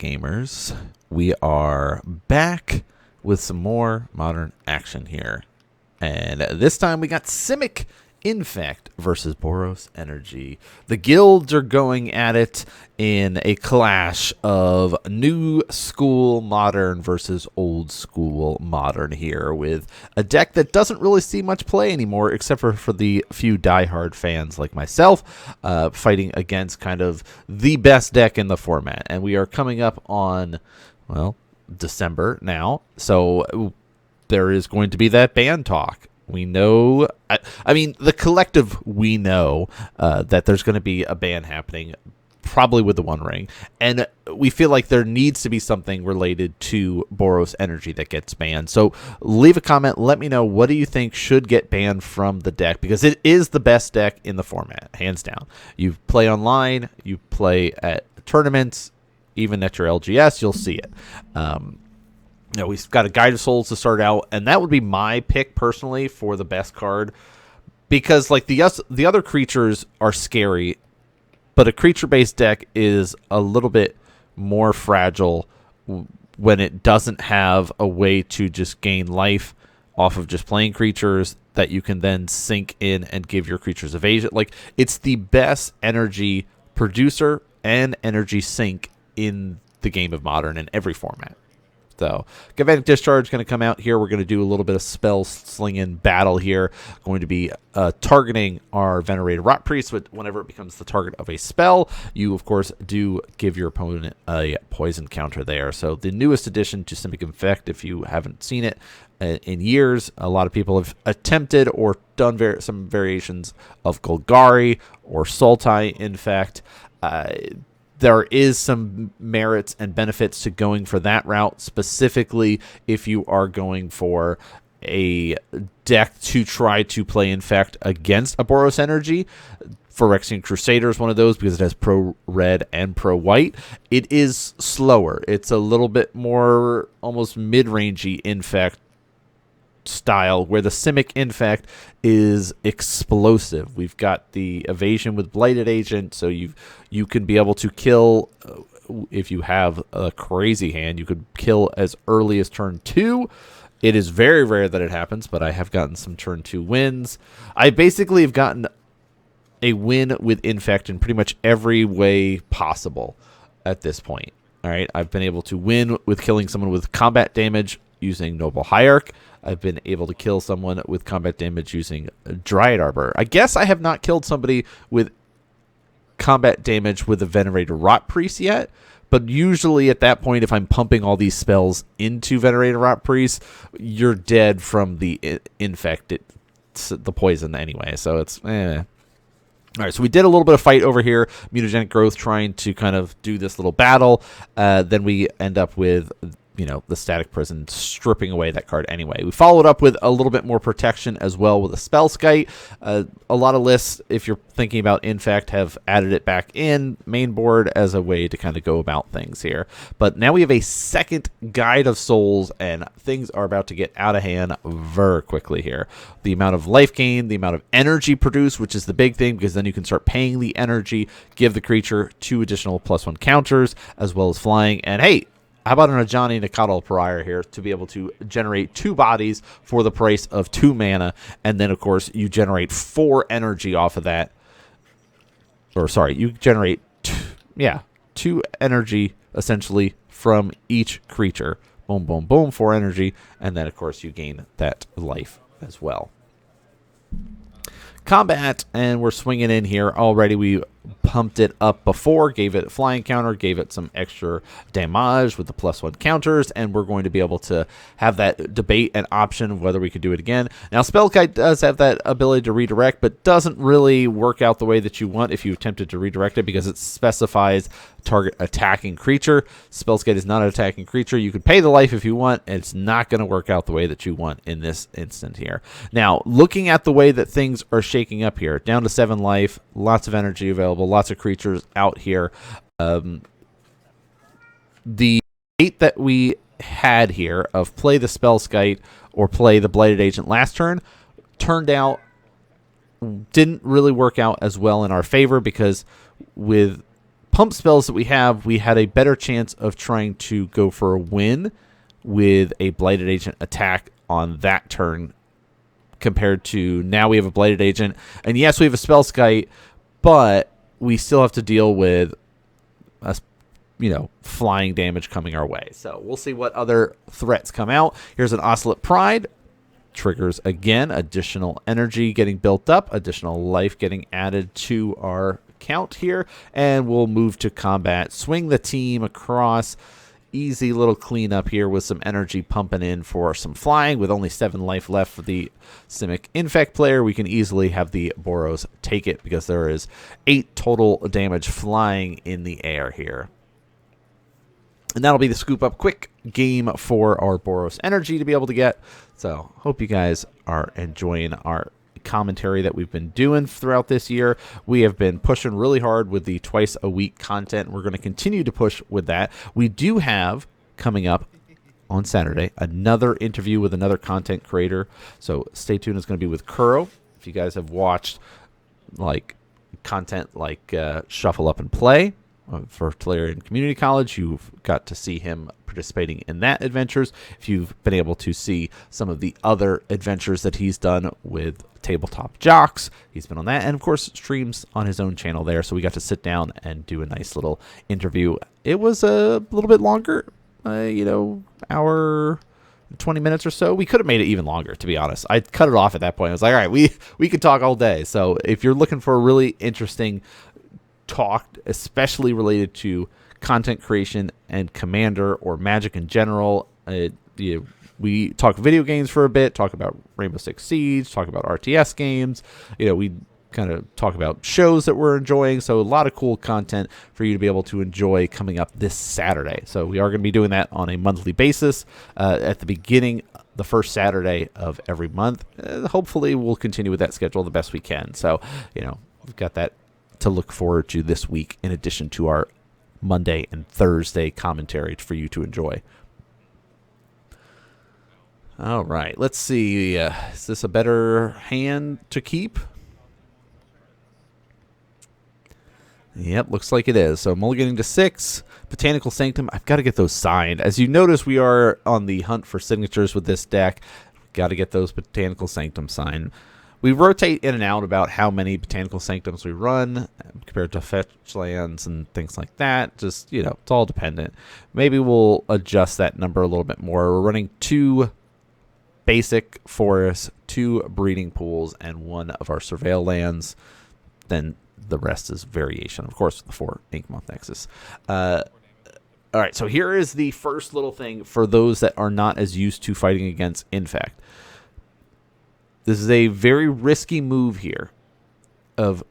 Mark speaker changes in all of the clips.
Speaker 1: gamers, we are back with some more modern action here. And this time we got Simic Infect versus Boros Energy. The guilds are going at it in a clash of new school modern versus old school modern here, with a deck that doesn't really see much play anymore except for the few diehard fans like myself, fighting against kind of the best deck in the format. And we are coming up on, well, December now, so there is going to be that ban talk. We know, I mean, the collective, we know that there's going to be a ban happening, probably with the One Ring. And we feel like there needs to be something related to Boros Energy that gets banned. So leave a comment. Let me know, what do you think should get banned from the deck? Because it is the best deck in the format, hands down. You play online, you play at tournaments, even at your LGS, you'll see it. You know, we've got a Guide of Souls to start out, and that would be my pick personally for the best card, because like the other creatures are scary, but a creature-based deck is a little bit more fragile when it doesn't have a way to just gain life off of just playing creatures that you can then sink in and give your creatures evasion. Like, it's the best energy producer and energy sink in the game of Modern in every format. So, Galvanic Discharge is going to come out here. We're going to do a little bit of spell slinging battle here. Going to be targeting our Venerated Rot Priest whenever it becomes the target of a spell. You, of course, do give your opponent a poison counter there. So, the newest addition to Simic Infect, if you haven't seen it in years, a lot of people have attempted or done some variations of Golgari or Sultai Infect. There is some merits and benefits to going for that route, specifically if you are going for a deck to try to play Infect against a Boros Energy. Phyrexian Crusader is one of those because it has pro-red and pro-white. It is slower. It's a little bit more almost mid-rangey Infect style, where the Simic Infect is explosive. We've got the evasion with Blighted Agent, so you can be able to kill, if you have a crazy hand, you could kill as early as turn 2. It is very rare that it happens, but I have gotten some turn 2 wins. I basically have gotten a win with Infect in pretty much every way possible at this point. All right, I've been able to win with killing someone with combat damage using Noble Hierarch. I've been able to kill someone with combat damage using Dryad Arbor. I guess I have not killed somebody with combat damage with a Venerated Rot Priest yet, but usually at that point, if I'm pumping all these spells into Venerated Rot Priest, you're dead from the infected, the poison anyway, so it's eh. All right, so we did a little bit of fight over here. Mutagenic Growth trying to kind of do this little battle. Then we end up with, you know, the Static Prison stripping away that card anyway. We followed up with a little bit more protection as well with a Spellskite. A lot of lists, if you're thinking about Infect, have added it back in main board as a way to kind of go about things here. But now we have a second Guide of Souls, and things are about to get out of hand very quickly here. The amount of life gain, the amount of energy produced, which is the big thing, because then you can start paying the energy, give the creature 2 additional +1 counters, as well as flying. And hey, how about an Ajani Nikadal Pariah here to be able to generate 2 bodies for the price of 2 mana, and then, of course, you generate 4 energy off of that. Or, sorry, you generate 2 energy, essentially, from each creature. Boom, boom, boom, 4 energy, and then, of course, you gain that life as well. Combat, and we're swinging in here already. We pumped it up before, gave it a flying counter, gave it some extra damage with the +1 counters, and we're going to be able to have that debate and option of whether we could do it again. Now, Spellkite does have that ability to redirect, but doesn't really work out the way that you want if you attempted to redirect it, because it specifies target attacking creature. Spellskite is not an attacking creature. You could pay the life if you want, and it's not going to work out the way that you want in this instant here. Now, looking at the way that things are shaking up here, down to 7 life, lots of energy available, lots of creatures out here. The 8 that we had here of play the Spellskite or play the Blighted Agent last turn turned out, didn't really work out as well in our favor, because with pump spells that we have, we had a better chance of trying to go for a win with a Blighted Agent attack on that turn compared to now we have a Blighted Agent. And yes, we have a Spellskite, but we still have to deal with flying damage coming our way. So we'll see what other threats come out. Here's an Oscillate Pride. Triggers again, additional energy getting built up, additional life getting added to our count here, and we'll move to combat. Swing the team across. Easy little cleanup here with some energy pumping in for some flying. With only 7 life left for the Simic Infect player, we can easily have the Boros take it because there is 8 total damage flying in the air here. And that'll be the scoop up quick game for our Boros Energy to be able to get. So hope you guys are enjoying our commentary that we've been doing throughout this year. We have been pushing really hard with the twice a week content. We're going to continue to push with that. We do have coming up on Saturday another interview with another content creator. So stay tuned. It's going to be with Kuro. If you guys have watched content like Shuffle Up and Play for Tolarian Community College, you've got to see him participating in that adventures. If you've been able to see some of the other adventures that he's done with Tabletop Jocks, he's been on that, and of course streams on his own channel there. So we got to sit down and do a nice little interview. It was a little bit longer, hour 20 minutes or so. We could have made it even longer, to be honest. I cut it off at that point. I was like, all right, we could talk all day. So if you're looking for a really interesting talk, especially related to content creation and Commander or Magic in general, we talk video games for a bit, talk about Rainbow Six Siege, talk about RTS games. We kind of talk about shows that we're enjoying. So a lot of cool content for you to be able to enjoy coming up this Saturday. So we are going to be doing that on a monthly basis at the beginning, the first Saturday of every month. Hopefully we'll continue with that schedule the best we can. So, we've got that to look forward to this week in addition to our Monday and Thursday commentary for you to enjoy. All right, let's see. Is this a better hand to keep? Yep, looks like it is. So mulliganing to 6. Botanical Sanctum. I've got to get those signed. As you notice, we are on the hunt for signatures with this deck. Got to get those Botanical Sanctum signed. We rotate in and out about how many Botanical Sanctums we run compared to fetch lands and things like that. Just, it's all dependent. Maybe we'll adjust that number a little bit more. We're running 2 basic forests, 2 breeding pools, and 1 of our Surveil lands. Then the rest is variation, of course, with the 4 Inkmoth Nexus. All right, so here is the first little thing for those that are not as used to fighting against Infect. This is a very risky move here of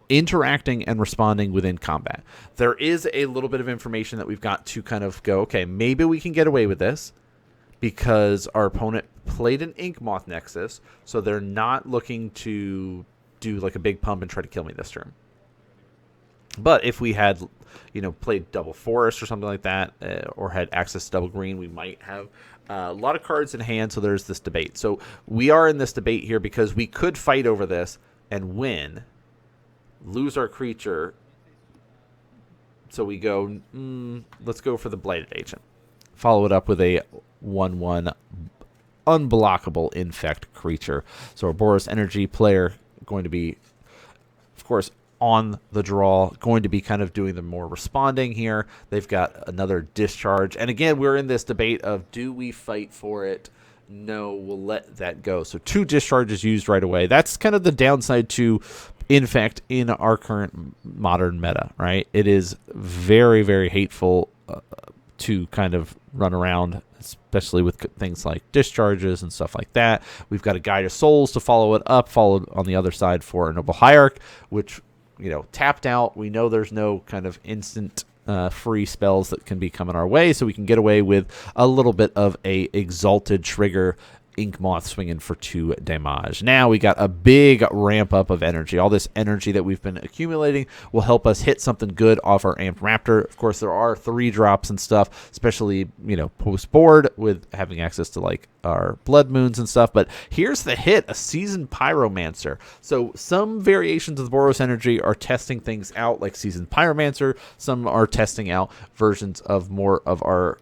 Speaker 1: interacting and responding within combat. There is a little bit of information that we've got to kind of go, okay, maybe we can get away with this because our opponent played an Inkmoth Nexus, so they're not looking to do like a big pump and try to kill me this turn. But if we had, played double forest or something like that, or had access to double green, we might have a lot of cards in hand. So there's this debate. So we are in this debate here because we could fight over this and win, lose our creature. So we go, let's go for the Blighted Agent. Follow it up with a 1/1 unblockable Infect creature. So our Boros Energy player going to be, of course, on the draw, going to be kind of doing the more responding here. They've got another discharge. And again, we're in this debate of, do we fight for it? No, we'll let that go. So 2 discharges used right away. That's kind of the downside to Infect in our current modern meta, right? It is very, very hateful to kind of run around, especially with things like discharges and stuff like that. We've got a Guide of Souls to follow it up, followed on the other side for a Noble Hierarch, which, tapped out. We know there's no kind of instant free spells that can be coming our way, so we can get away with a little bit of a exalted trigger Ink Moth swinging for 2 damage. Now we got a big ramp up of energy. All this energy that we've been accumulating will help us hit something good off our Amped Raptor. Of course, there are 3 drops and stuff, especially, you know, post-board with having access to, like, our Blood Moons and stuff. But here's the hit, a Seasoned Pyromancer. So some variations of the Boros Energy are testing things out like Seasoned Pyromancer. Some are testing out versions of more of our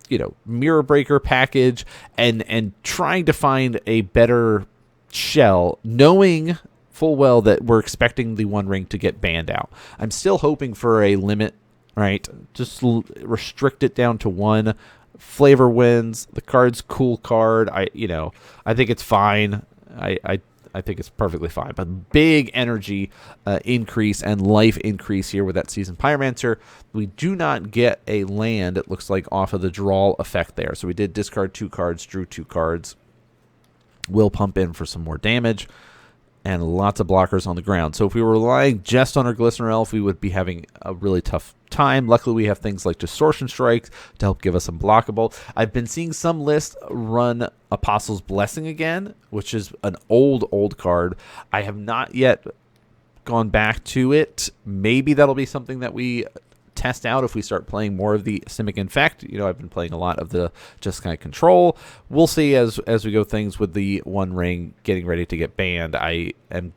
Speaker 1: you know, Mirror Breaker package, and trying to find a better shell, knowing full well that we're expecting the One Ring to get banned out. I'm still hoping for a limit, right? Just restrict it down to 1. Flavor wins. The card's cool card. I think it's fine. I think it's perfectly fine. But big energy increase and life increase here with that Seasoned Pyromancer. We do not get a land, it looks like, off of the draw effect there. So we did discard 2 cards, drew 2 cards. We'll pump in for some more damage. And lots of blockers on the ground. So if we were relying just on our Glistener Elf, we would be having a really tough time. Luckily, we have things like Distortion Strikes to help give us some blockable. I've been seeing some lists run Apostle's Blessing again, which is an old card. I have not yet gone back to it. Maybe that'll be something that we test out if we start playing more of the Simic Infect. You know, I've been playing a lot of the Just Kind of Control. We'll see as we go things with the One Ring getting ready to get banned. I am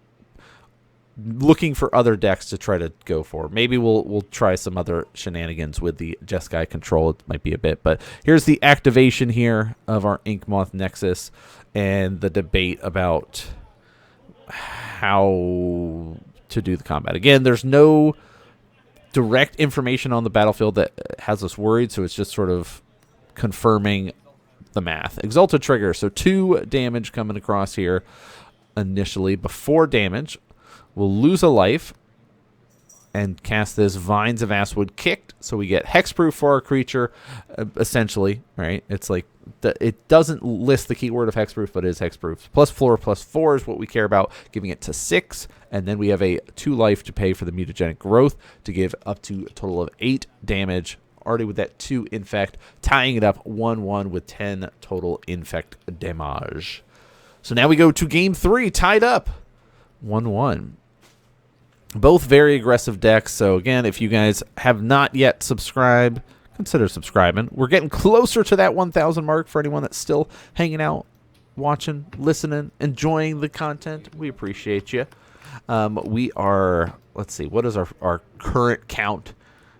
Speaker 1: looking for other decks to try to go for. Maybe we'll try some other shenanigans with the Jeskai Control. It might be a bit, but here's the activation here of our Ink Moth Nexus and the debate about how to do the combat. Again, there's no direct information on the battlefield that has us worried, so it's just sort of confirming the math. Exalted Trigger, so 2 damage coming across here initially. Before damage, we'll lose a life and cast this Vines of Asswood Kicked, so we get hexproof for our creature, essentially, right? It's like, it doesn't list the keyword of hexproof, but it is hexproof. +4/+4 is what we care about, giving it to 6, and then we have a 2 life to pay for the mutagenic growth to give up to a total of 8 damage, already with that 2 infect, tying it up 1-1 with 10 total infect damage. So now we go to game 3, tied up 1-1. Both very aggressive decks, so again, if you guys have not yet subscribed, consider subscribing. We're getting closer to that 1,000 mark for anyone that's still hanging out, watching, listening, enjoying the content. We appreciate you. We are, let's see, what is our current count?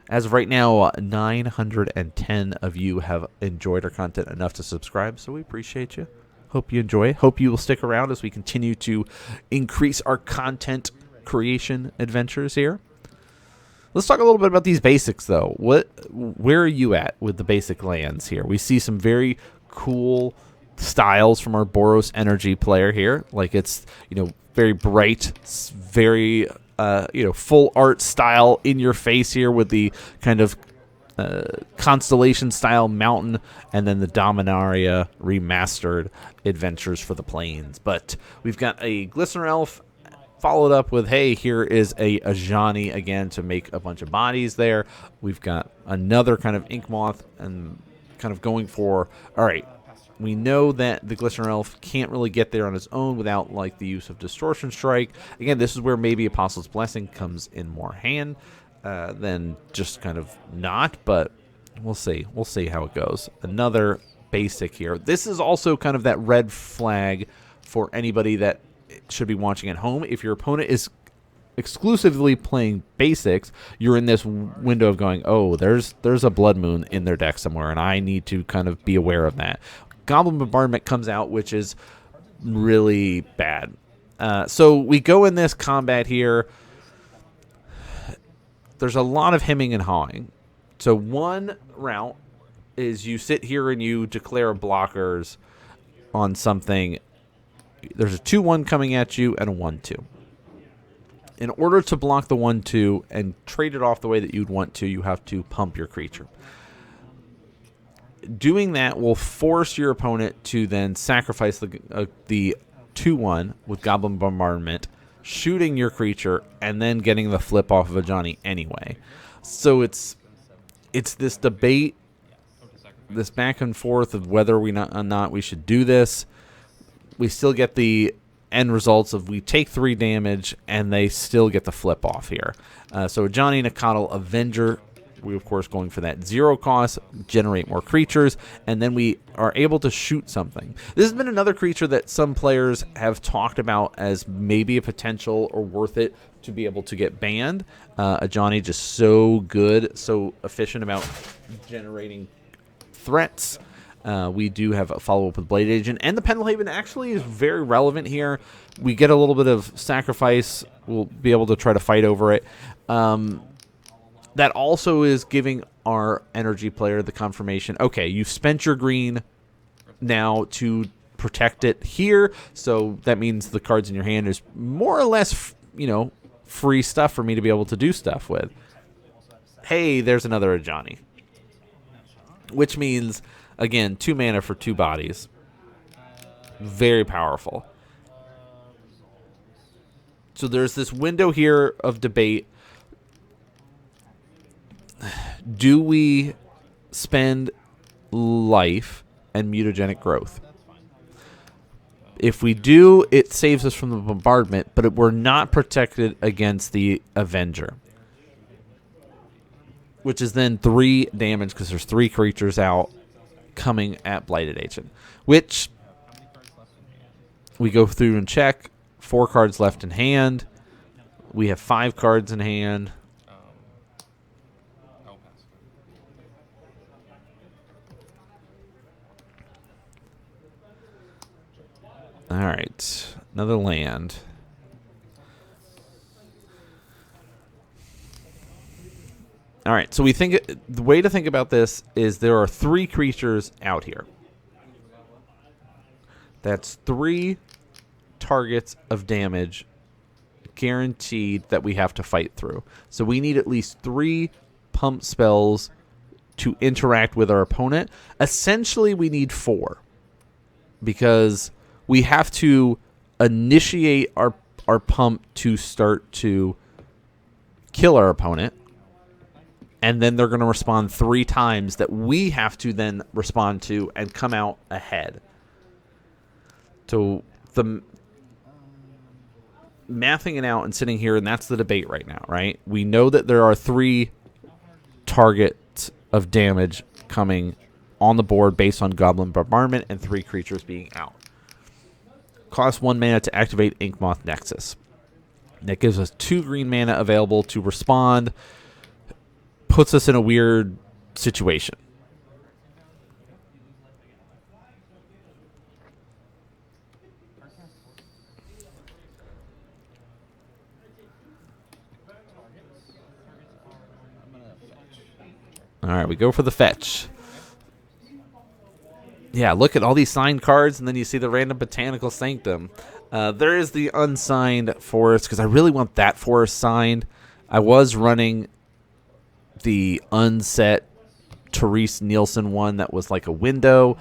Speaker 1: As of right now, 910 of you have enjoyed our content enough to subscribe, so we appreciate you. Hope you enjoy it. Hope you will stick around as we continue to increase our content creation adventures here. Let's talk a little bit about these basics, though. Where are you at with the basic lands here? We see some very cool styles from our Boros Energy player here. Like, it's, you know, very bright, very, you know, full art style in your face here with the kind of constellation style mountain, and then the Dominaria remastered adventures for the plains. But we've got a Glistener Elf followed up with, hey, here is a Ajani again to make a bunch of bodies there. We've got another kind of Ink Moth and kind of going for, all right, we know that the Glistener Elf can't really get there on his own without, like, the use of Distortion Strike. Again, this is where maybe Apostle's Blessing comes in more hand than just kind of not, but we'll see. We'll see how it goes. Another basic here. This is also kind of that red flag for anybody that should be watching at home. If your opponent is exclusively playing basics, you're in this window of going, oh, there's a Blood Moon in their deck somewhere, and I need to kind of be aware of that. Goblin Bombardment comes out, which is really bad. So we go in this combat here. There's a lot of hemming and hawing. So one route is you sit here and you declare blockers on something. There's a 2-1 coming at you and a 1-2. In order to block the 1-2 and trade it off the way that you'd want to, you have to pump your creature. Doing that will force your opponent to then sacrifice the 2-1 with Goblin Bombardment, shooting your creature, and then getting the flip off of a Johnny anyway. So it's this debate this back and forth of whether or not we should do this. We still get the end results of we take 3 damage, and they still get the flip off here. So Johnny Nakatl Avenger, we of course going for that 0 cost, generate more creatures, and then we are able to shoot something. This has been another creature that some players have talked about as maybe a potential or worth it to be able to get banned. Johnny just so good, so efficient about generating threats. We do have a follow-up with Blade Agent, and the Pendlehaven actually is very relevant here. We get a little bit of sacrifice. We'll be able to try to fight over it. That also is giving our energy player the confirmation, okay, you've spent your green now to protect it here, so that means the cards in your hand is more or less, free stuff for me to be able to do stuff with. Hey, there's another Ajani. Which means, again, 2 mana for 2 bodies. Very powerful. So there's this window here of debate. Do we spend life and mutagenic growth? If we do, it saves us from the bombardment, but we're not protected against the Avenger, which is then 3 damage because there's 3 creatures out coming at Blighted Agent, which we go through and check. 4 cards left in hand. We have 5 cards in hand. All right, another land. All right, so we think the way to think about this is there are 3 creatures out here. That's 3 targets of damage guaranteed that we have to fight through. So we need at least 3 pump spells to interact with our opponent. Essentially, we need 4 because we have to initiate our pump to start to kill our opponent. And then they're going to respond 3 times that we have to then respond to and come out ahead. So the mathing it out and sitting here, and that's the debate right now, right? We know that there are 3 targets of damage coming on the board based on Goblin Bombardment and 3 creatures being out. Cost 1 mana to activate Inkmoth Nexus. That gives us 2 green mana available to respond. Puts us in a weird situation. All right, we go for the fetch. Yeah, look at all these signed cards, and then you see the random Botanical Sanctum. There is the unsigned forest, because I really want that forest signed. I was running the unset Therese Nielsen one that was like a window.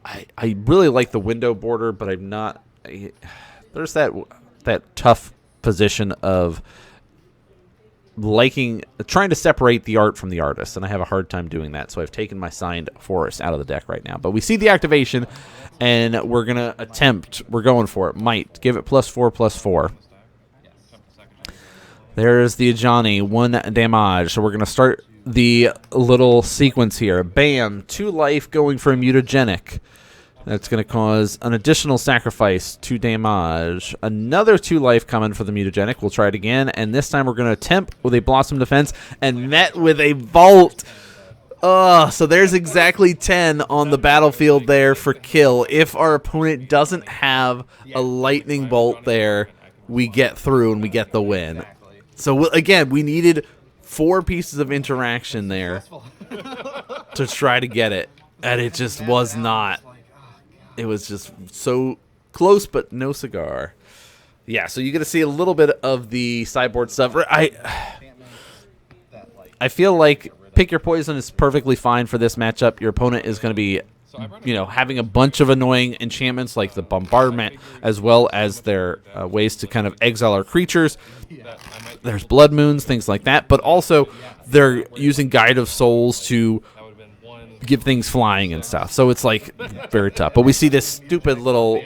Speaker 1: I really like the window border, but I'm not... there's that tough position of trying to separate the art from the artist, and I have a hard time doing that, so I've taken my signed forest out of the deck right now. But we see the activation, and we're going to we're going for it. Might. Give it +4/+4. There's the Ajani, 1 damage. So we're going to start the little sequence here. Bam, 2 life going for a mutagenic. That's going to cause an additional sacrifice, 2 damage. Another 2 life coming for the mutagenic. We'll try it again, and this time we're going to attempt with a Blossom Defense and met with a Vault. So there's exactly 10 on the battlefield there for kill. If our opponent doesn't have a Lightning Bolt there, we get through and we get the win. So again, we needed 4 pieces of interaction there to try to get it, and it just was not. It was just so close, but no cigar. Yeah, so you get to see a little bit of the sideboard stuff. I feel like pick your poison is perfectly fine for this matchup. Your opponent is going to be, having a bunch of annoying enchantments like the bombardment, as well as their ways to kind of exile our creatures. There's blood moons, things like that. But also, they're using Guide of Souls to give things flying and stuff. So it's like very tough. But we see this stupid little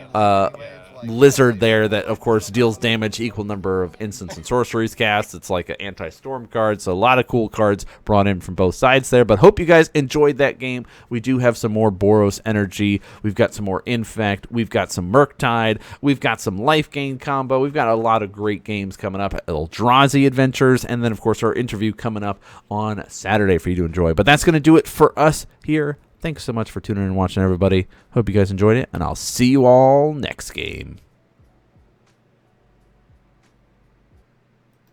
Speaker 1: lizard there that, of course, deals damage equal number of instants and sorceries cast. It's like an anti-storm card. So a lot of cool cards brought in from both sides there. But hope you guys enjoyed that game. We do have some more Boros Energy. We've got some more Infect. We've got some Murktide. We've got some Life Gain combo. We've got a lot of great games coming up. Eldrazi Adventures. And then, of course, our interview coming up on Saturday for you to enjoy. But that's going to do it for us here. Thanks so much for tuning in and watching, everybody. Hope you guys enjoyed it, and I'll see you all next game.